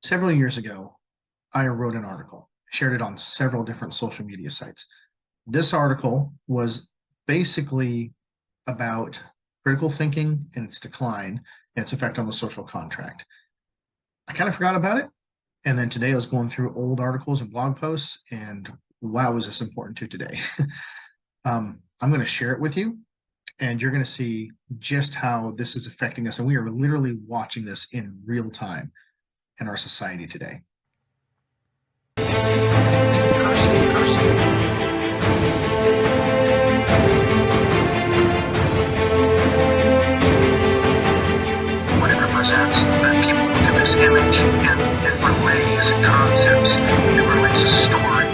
Several years ago, I wrote an article, shared it on several different social media sites. This article was basically about critical thinking and its decline and its effect on the social contract. I kind of forgot about it. And then today I was going through old articles and blog posts, and wow, was this important to today? I'm going to share it with you, and you're going to see just how this is affecting us. And we are literally watching this in real time in our society today. What it represents, that people do this image and it relays concepts, it relays a story.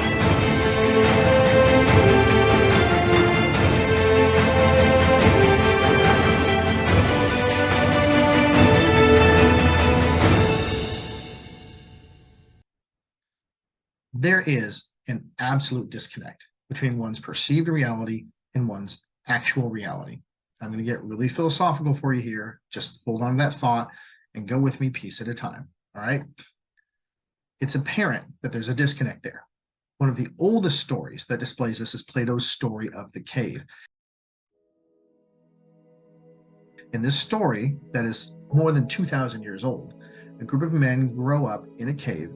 There is an absolute disconnect between one's perceived reality and one's actual reality. I'm going to get really philosophical for you here. Just hold on to that thought and go with me piece at a time. All right. It's apparent that there's a disconnect there. One of the oldest stories that displays this is Plato's story of the cave. In this story, that is more than 2,000 years old, a group of men grow up in a cave,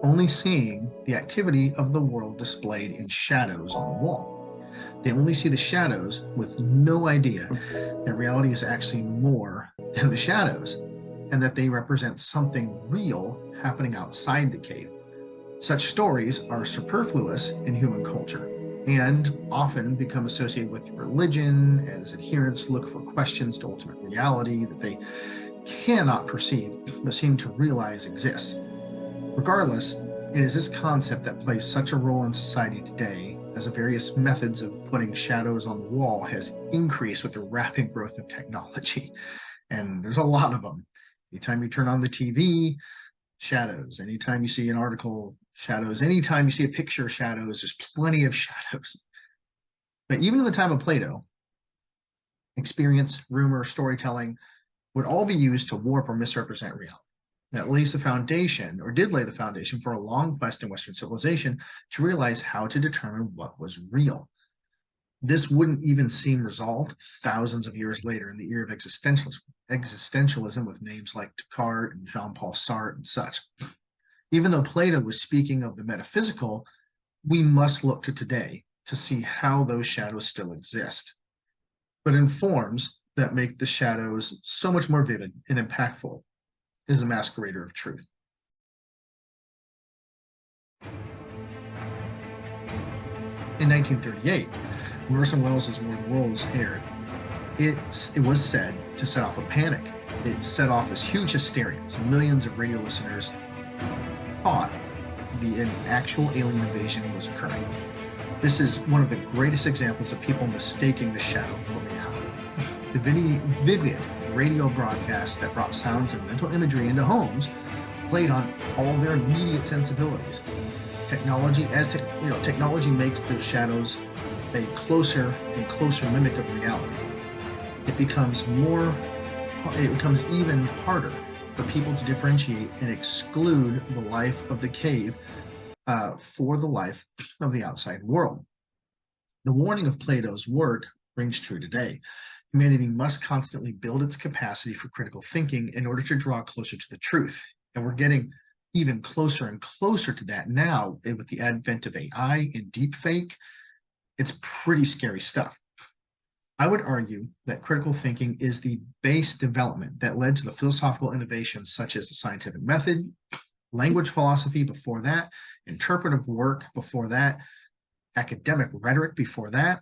only seeing the activity of the world displayed in shadows on the wall. They only see the shadows with no idea that reality is actually more than the shadows, and that they represent something real happening outside the cave. Such stories are superfluous in human culture and often become associated with religion as adherents look for questions to ultimate reality that they cannot perceive but seem to realize exists. Regardless, it is this concept that plays such a role in society today, as the various methods of putting shadows on the wall has increased with the rapid growth of technology. And there's a lot of them. Anytime you turn on the TV, shadows. Anytime you see an article, shadows. Anytime you see a picture, shadows. There's plenty of shadows. But even in the time of Plato, experience, rumor, storytelling would all be used to warp or misrepresent reality. That lays the foundation, or did lay the foundation, for a long quest in Western civilization to realize how to determine what was real. This wouldn't even seem resolved thousands of years later in the era of existentialism with names like Descartes and Jean-Paul Sartre and such. Even though Plato was speaking of the metaphysical, we must look to today to see how those shadows still exist, but in forms that make the shadows so much more vivid and impactful is a masquerader of truth. In 1938, Orson Welles' War of the Worlds aired. It was said to set off a panic. It set off this huge hysteria. So millions of radio listeners thought an actual alien invasion was occurring. This is one of the greatest examples of people mistaking the shadow for reality. The vivid radio broadcast that brought sounds and mental imagery into homes played on all their immediate sensibilities. Technology makes the shadows a closer and closer mimic of reality. It becomes even harder for people to differentiate and exclude the life of the cave for the life of the outside world. The warning of Plato's work rings true today. Humanity must constantly build its capacity for critical thinking in order to draw closer to the truth. And we're getting even closer and closer to that now with the advent of AI and deepfake. It's pretty scary stuff. I would argue that critical thinking is the base development that led to the philosophical innovations such as the scientific method, language philosophy before that, interpretive work before that, academic rhetoric before that,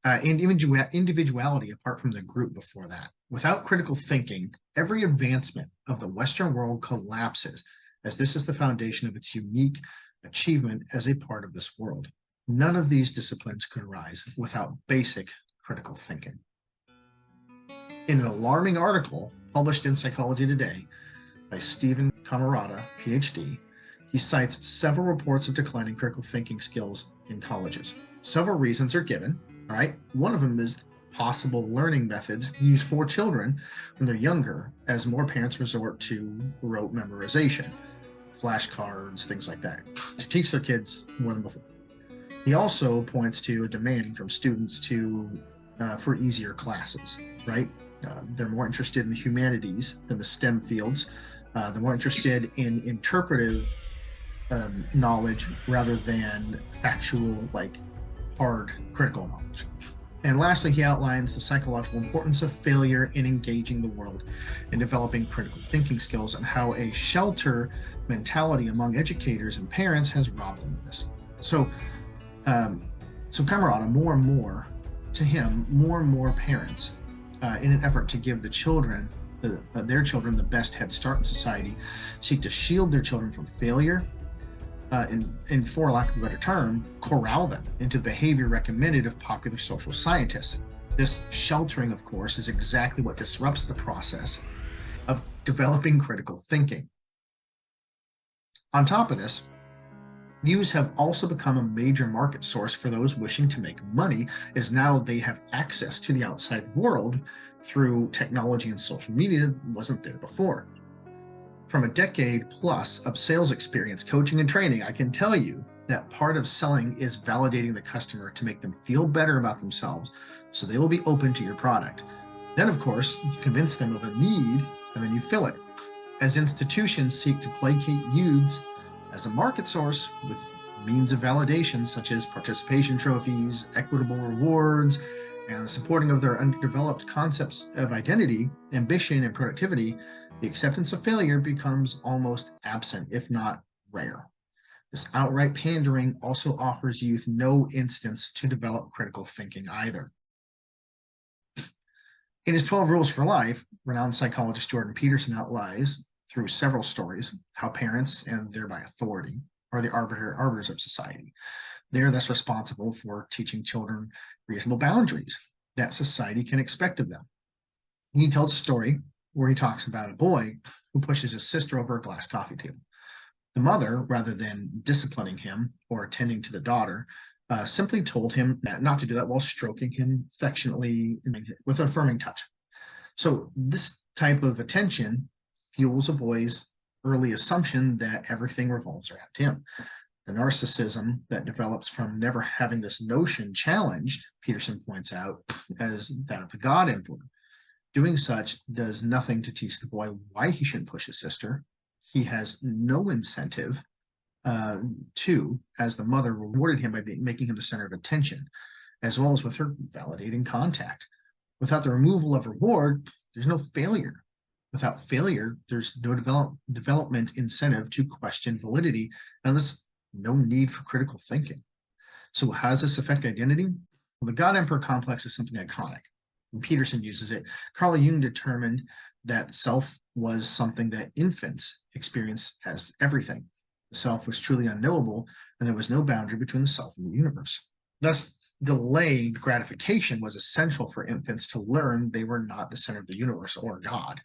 and individuality apart from the group before that. Without critical thinking, every advancement of the Western world collapses, as this is the foundation of its unique achievement as a part of this world. None of these disciplines could arise without basic critical thinking. In an alarming article published in Psychology Today by Stephen Camarada, PhD, he cites several reports of declining critical thinking skills in colleges. Several reasons are given. All right. One of them is possible learning methods used for children when they're younger, as more parents resort to rote memorization. flashcards, things like that, to teach their kids more than before. He also points to a demand from students for easier classes, right? They're more interested in the humanities than the STEM fields. They're more interested in interpretive knowledge rather than factual, like hard critical knowledge. And lastly, he outlines the psychological importance of failure in engaging the world and developing critical thinking skills, and how a shelter mentality among educators and parents has robbed them of this. So Camerata, more and more to him, more and more parents, in an effort to give their children the best head start in society, seek to shield their children from failure, and for lack of a better term, corral them into the behavior recommended of popular social scientists. This sheltering, of course, is exactly what disrupts the process of developing critical thinking. On top of this, views have also become a major market source for those wishing to make money, as now they have access to the outside world through technology and social media that wasn't there before. From a decade plus of sales experience, coaching, and training, I can tell you that part of selling is validating the customer to make them feel better about themselves, so they will be open to your product. Then, of course, you convince them of a need, and then you fill it. As institutions seek to placate youths as a market source with means of validation such as participation trophies, equitable rewards, and the supporting of their underdeveloped concepts of identity, ambition, and productivity, the acceptance of failure becomes almost absent, if not rare. This outright pandering also offers youth no instance to develop critical thinking either. In his 12 Rules for Life, renowned psychologist Jordan Peterson outlines, through several stories, how parents, and thereby authority, are the arbiters of society. They are thus responsible for teaching children reasonable boundaries that society can expect of them. He tells a story where he talks about a boy who pushes his sister over a glass coffee table. The mother, rather than disciplining him or attending to the daughter, simply told him not to do that while stroking him affectionately with an affirming touch. So this type of attention fuels a boy's early assumption that everything revolves around him. The narcissism that develops from never having this notion challenged, Peterson points out, as that of the God Emperor. Doing such does nothing to teach the boy why he shouldn't push his sister. He has no incentive to, as the mother rewarded him by making him the center of attention, as well as with her validating contact. Without the removal of reward, there's no failure. Without failure, there's no development incentive to question validity, and there's no need for critical thinking. So how does this affect identity? Well, the God Emperor complex is something iconic. When Peterson uses it, Carl Jung determined that self was something that infants experience as everything. The self was truly unknowable, and there was no boundary between the self and the universe. Thus, delayed gratification was essential for infants to learn they were not the center of the universe or God.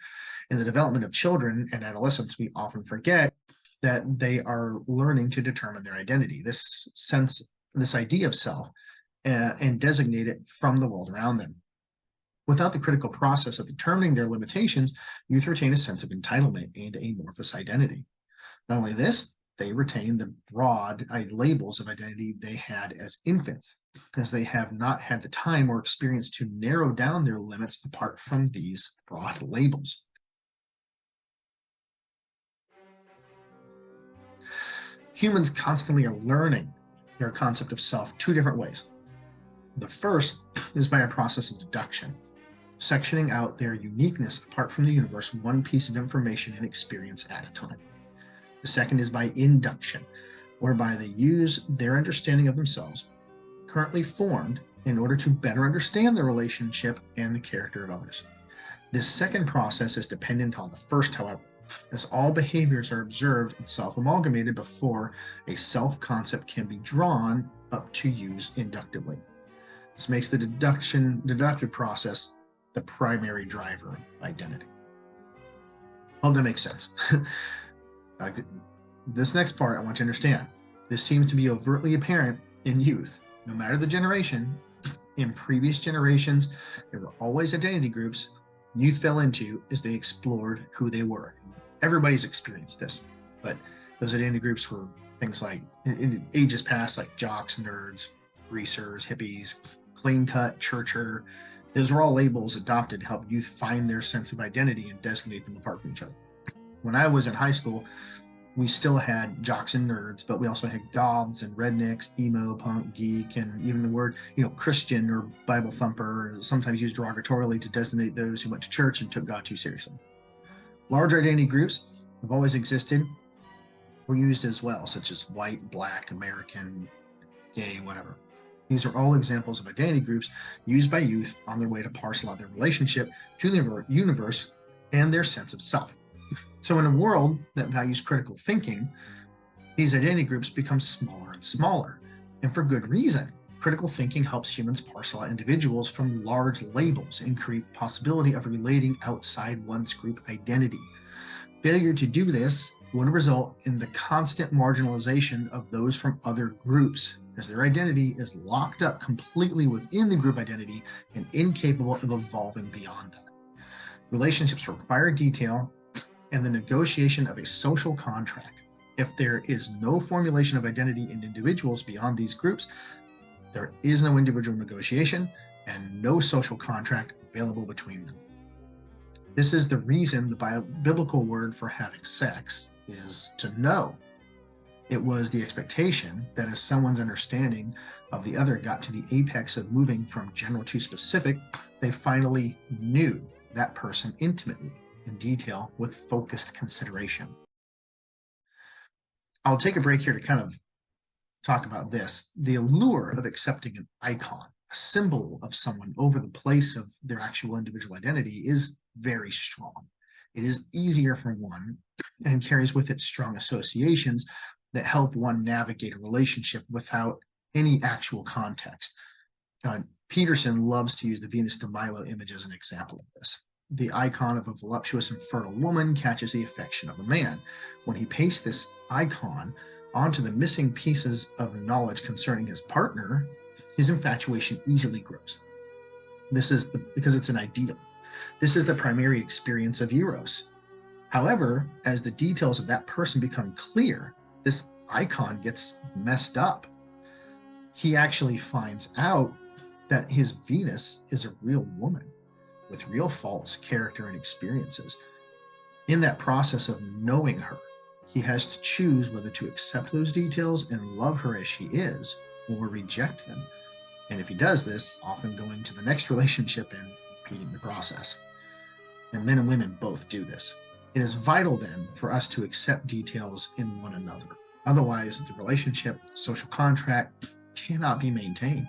In the development of children and adolescents, we often forget that they are learning to determine their identity, this idea of self, and designate it from the world around them. Without the critical process of determining their limitations, youth retain a sense of entitlement and amorphous identity. Not only this, they retain the broad labels of identity they had as infants, as they have not had the time or experience to narrow down their limits apart from these broad labels. Humans constantly are learning their concept of self two different ways. The first is by a process of deduction, sectioning out their uniqueness apart from the universe, one piece of information and experience at a time. The second is by induction, whereby they use their understanding of themselves, currently formed, in order to better understand the relationship and the character of others. This second process is dependent on the first, however, as all behaviors are observed and self-amalgamated before a self-concept can be drawn up to use inductively. This makes the deductive process the primary driver of identity. Hope that makes sense. This next part I want you to understand. This seems to be overtly apparent in youth. No matter the generation, in previous generations, there were always identity groups youth fell into as they explored who they were. Everybody's experienced this, but Those identity groups were things like, in ages past, like jocks, nerds, greasers, hippies, clean cut, churcher. Those were all labels adopted to help youth find their sense of identity and designate them apart from each other. When I was in high school, we still had jocks and nerds, but we also had goths and rednecks, emo, punk, geek, and even the word, Christian or Bible thumper, sometimes used derogatorily to designate those who went to church and took God too seriously. Larger identity groups have always existed, were used as well, such as white, black, American, gay, whatever. These are all examples of identity groups used by youth on their way to parcel out their relationship to the universe and their sense of self. So in a world that values critical thinking, these identity groups become smaller and smaller. And for good reason. Critical thinking helps humans parcel out individuals from large labels and create the possibility of relating outside one's group identity. Failure to do this would result in the constant marginalization of those from other groups, as their identity is locked up completely within the group identity and incapable of evolving beyond that. Relationships require detail and the negotiation of a social contract. If there is no formulation of identity in individuals beyond these groups, there is no individual negotiation and no social contract available between them. This is the reason the biblical word for having sex is to know. It was the expectation that as someone's understanding of the other got to the apex of moving from general to specific, they finally knew that person intimately, in detail, with focused consideration. I'll take a break here to kind of talk about this. The allure of accepting an icon, a symbol of someone over the place of their actual individual identity is very strong. It is easier for one and carries with it strong associations that help one navigate a relationship without any actual context. Peterson loves to use the Venus de Milo image as an example of this. The icon of a voluptuous and fertile woman catches the affection of a man. When he pastes this icon onto the missing pieces of knowledge concerning his partner, his infatuation easily grows. Because it's an ideal. This is the primary experience of Eros. However, as the details of that person become clear, this icon gets messed up. He actually finds out that his Venus is a real woman with real faults, character, and experiences. In that process of knowing her, he has to choose whether to accept those details and love her as she is, or reject them. And if he does this, often going to the next relationship and repeating the process. And men and women both do this. It is vital then for us to accept details in one another. Otherwise, the relationship, social contract cannot be maintained.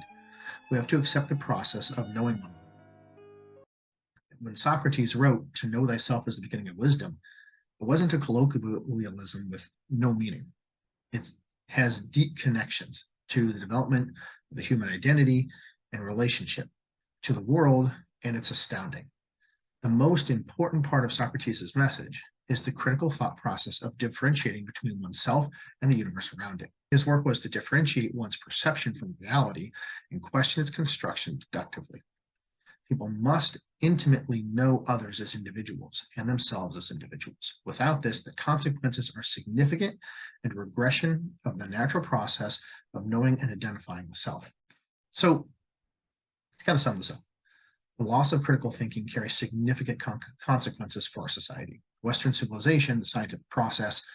We have to accept the process of knowing one another. When Socrates wrote, "To know thyself is the beginning of wisdom," it wasn't a colloquialism with no meaning. It has deep connections to the development of the human identity and relationship to the world, and it's astounding. The most important part of Socrates' message is the critical thought process of differentiating between oneself and the universe around it. His work was to differentiate one's perception from reality and question its construction deductively. People must intimately know others as individuals and themselves as individuals. Without this, the consequences are significant and regression of the natural process of knowing and identifying the self. So, let's kind of sum this up. The loss of critical thinking carries significant consequences for our society. Western civilization, the scientific process,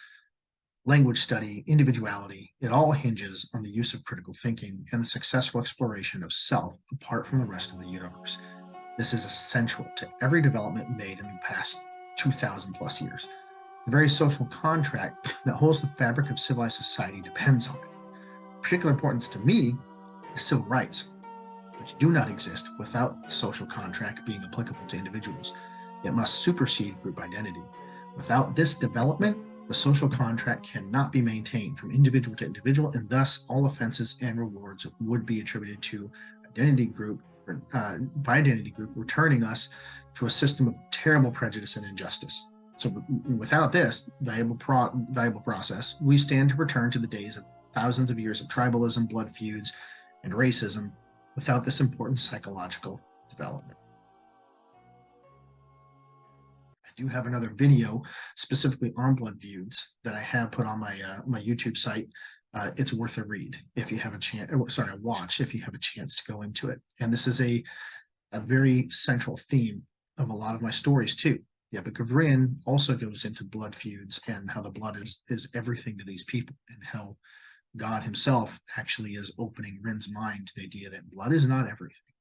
language study, individuality, it all hinges on the use of critical thinking and the successful exploration of self apart from the rest of the universe. This is essential to every development made in the past 2,000 plus years. The very social contract that holds the fabric of civilized society depends on it. Of particular importance to me is civil rights, which do not exist without the social contract being applicable to individuals. It must supersede group identity. Without this development, the social contract cannot be maintained from individual to individual, and thus all offenses and rewards would be attributed to identity group, returning us to a system of terrible prejudice and injustice. So without this valuable process, we stand to return to the days of thousands of years of tribalism, blood feuds, and racism without this important psychological development. I do have another video specifically on blood feuds that I have put on my my YouTube site. It's worth a read if you have a chance. Sorry, a watch if you have a chance to go into it. And this is a very central theme of a lot of my stories too. The Epic of Rin also goes into blood feuds and how the blood is everything to these people, and how God Himself actually is opening Rin's mind to the idea that blood is not everything,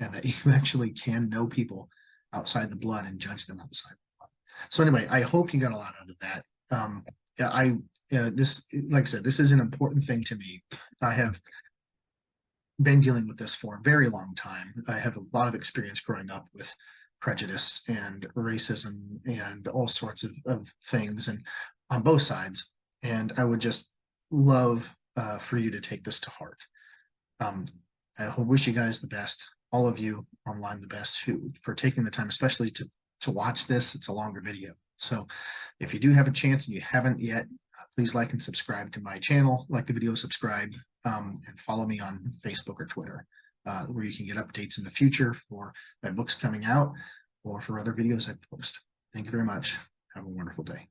and that you actually can know people outside the blood and judge them outside the blood. So anyway, I hope you got a lot out of that. Yeah, this, like I said, this is an important thing to me. I have been dealing with this for a very long time. I have a lot of experience growing up with prejudice and racism and all sorts of things, and on both sides. And I would just love for you to take this to heart. I wish you guys the best, all of you online the best, who for taking the time, especially to watch this. It's a longer video, so if you do have a chance and you haven't yet, please like and subscribe to my channel, like the video, subscribe, and follow me on Facebook or Twitter, where you can get updates in the future for my books coming out or for other videos I post. Thank you very much. Have a wonderful day.